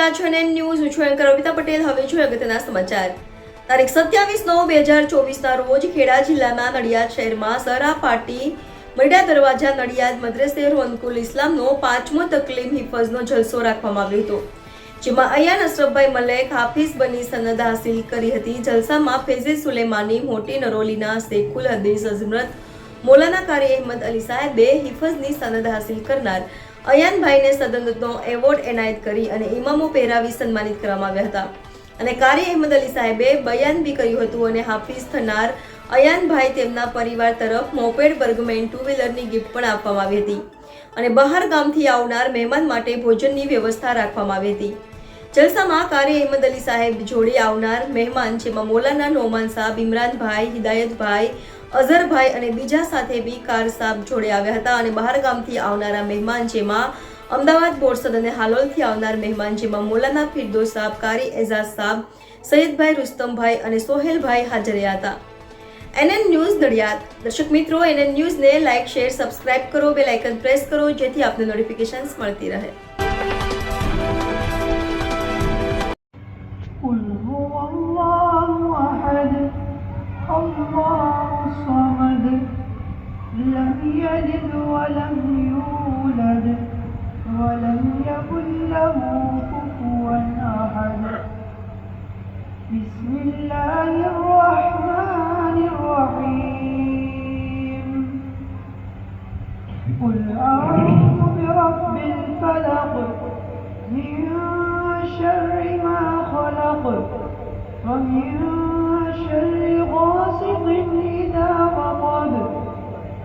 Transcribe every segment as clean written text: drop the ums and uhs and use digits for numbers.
રહ્યા છો NN news. હું છું એન્કર અમિતા પટેલ. હવે જોઈએ અગત્યના સમાચાર. તારીખ 27/9/2024 ના રોજ ખેડા જિલ્લાના નડિયાદ શહેરમાં સરા પાટી મૈડા દરવાજા નડિયાદ મદ્રેસે રોનકુલ ઇસ્લામનો 5મો તકલીમ હિફઝનો જલસો રાખવામાં આવ્યો હતો, જેમાં અયાન અશરફભાઈ મલેક હાફિઝ બની સનદ હાસિલ કરી હતી. જલસામાં ફૈઝે સુલેમાની, મોટી નરોલીના શેખુલ હદીસ અઝમત, મૌલાના કારી અહેમદ અલી સાહેબે હિફઝની સનદ હાસિલ કરનાર અયાનભાઈને સદનતનો એવોર્ડ એનાયત કરી અને ઇમામો પહેરાવી સન્માનિત કરવામાં આવ્યા હતા. અને કારી અહેમદ અલી સાહેબે બયાન બી કર્યું હતું અને હાફિઝ થનાર અયાનભાઈ તેમના પરિવાર તરફ મોપેડ બર્ગમેન 2 વ્હીલરની ગિફ્ટ પણ આપવામાં આવી હતી અને બહાર ગામથી આવનાર મહેમાન માટે ભોજનની વ્યવસ્થા રાખવામાં આવી હતી. જલસામાં કારી અહેમદ અલી સાહેબ જોડે આવનાર મહેમાન જેમાં મૌલાના નોમાન સાહેબ, ઇમરાનભાઈ, હિદાયતભાઈ, અઝરભાઈ અને બીજા સાથે બી કાર સાહેબ જોડે આવ્યા હતા અને બહાર ગામથી આવનારા મહેમાન જેમાં અમદાવાદ, બોરસદ અને હાલોલથી આવનાર મહેમાન જેમાં મૌલાના ફિરદોસ સાહેબ, કારી એઝાઝ સાહેબ, સૈયદભાઈ રુસ્તમભાઈ અને સોહેલભાઈ હાજર રહ્યા હતા. NN news Nadiad. દર્શક મિત્રો, એનએન ન્યૂઝને લાઇક, શેર, સબસ્ક્રાઇબ કરો, બેલ આઇકન પ્રેસ કરો જેથી આપને નોટિફિકેશન્સ મળતી રહે. قل هو الله أحد الله الصمد لم يلد ولم يولد ولم يكن له كفوا أحد بسم الله الرحمن الرحيم قل أعوذ برب الفلق من شر ما خلق ومن شر غاسق إذا وقب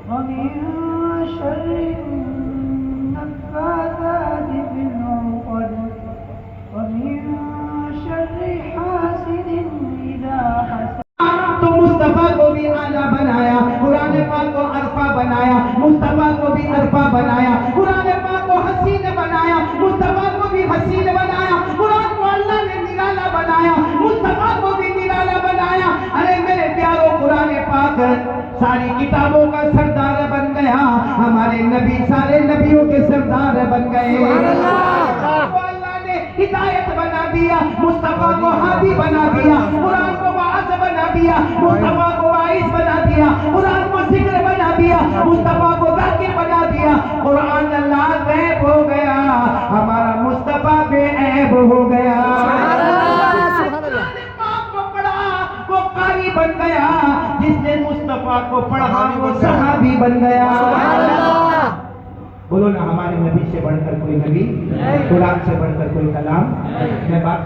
ومن شر النفاثات في العقد ومن شر حاسد إذا حسد. तो मुस्तफा को भी आला बनाया, कुरान पाक को अरफा बनाया, मुस्तफा को भी अरफा बनाया, कुरान पाक को हसीन बनाया, मुस्तफा को भी हसीन बनाया, कुरान को अल्लाह ने निराला बनाया, मुस्तफा को भी निराला बनाया. अरे मेरे प्यारो, कुरान पाक सारी किताबों का सरदार बन गया. हमारे नबी सारे नबियों के सरदार बन गए. अल्लाह ने हिदायत बना दिया, मुस्तफा को हादी बना दिया, कुरान को वाइज बना दिया, मुस्तफा को वाइज बना दिया, कुरान को जिक्र बना दिया, मुस्तफा को जाकिर बना दिया. कुरान अल्लाह गैब हो गया, हमारा मुस्तफा बेऐब हो गया. को पढ़ा वो कारी बन गया, जिसने मुस्तफा को पढ़ा वो सहाबी बन गया. बोलो ना, हमारे नबी से बढ़कर कोई नबी, कुरान से बढ़कर कोई कलाम. मैं बात